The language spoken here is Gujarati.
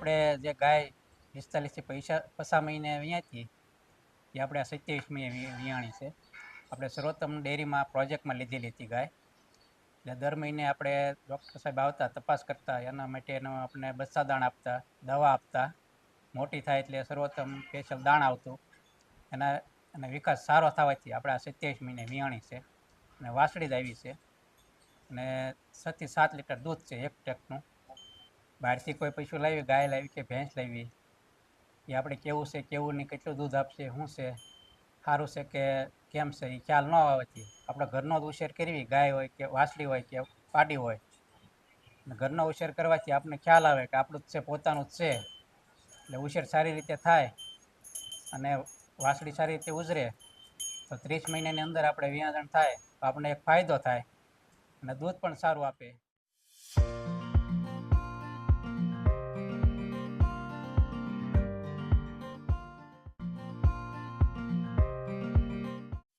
આપણે જે ગાય 45 થી 50 મહિને વિયાતી એ આપણે 27 મહિને વિયાણી છે. આપણે સર્વોત્તમ ડેરીમાં પ્રોજેક્ટમાં લીધેલી હતી ગાય. એટલે દર મહિને આપણે ડૉક્ટર સાહેબ આવતા, તપાસ કરતા, એના માટેનો આપણે બચ્ચા દાણ આપતા, દવા આપતા. મોટી થાય એટલે સર્વોત્તમ સ્પેશિયલ દાણ આવતું. એના વિકાસ સારો થવાથી આપણે આ 27 મહિને વિયાણી છે અને વાસળી જ આવી છે. અને 6 થી 7 લીટર દૂધ છે એક ટેકનું. બહારથી કોઈ પશુ લાવી, ગાય લાવી કે ભેંસ લાવી, એ આપણે કેવું છે કેવું નહીં, કેટલું દૂધ આપશે, શું છે, સારું છે કે કેમ છે, એ ખ્યાલ ન આવવાથી આપણે ઘરનો જ ઉછેર કરવી, ગાય હોય કે વાસળી હોય કે પાડી હોય, ઘરનો ઉછેર કરવાથી આપણને ખ્યાલ આવે કે આપણું જ છે, પોતાનું જ છે. એટલે ઉછેર સારી રીતે થાય અને વાસળી સારી રીતે ઉછરે તો 30 મહિનાની અંદર આપણે વિયાજણ થાય તો આપણને એક ફાયદો થાય અને દૂધ પણ સારું આપે.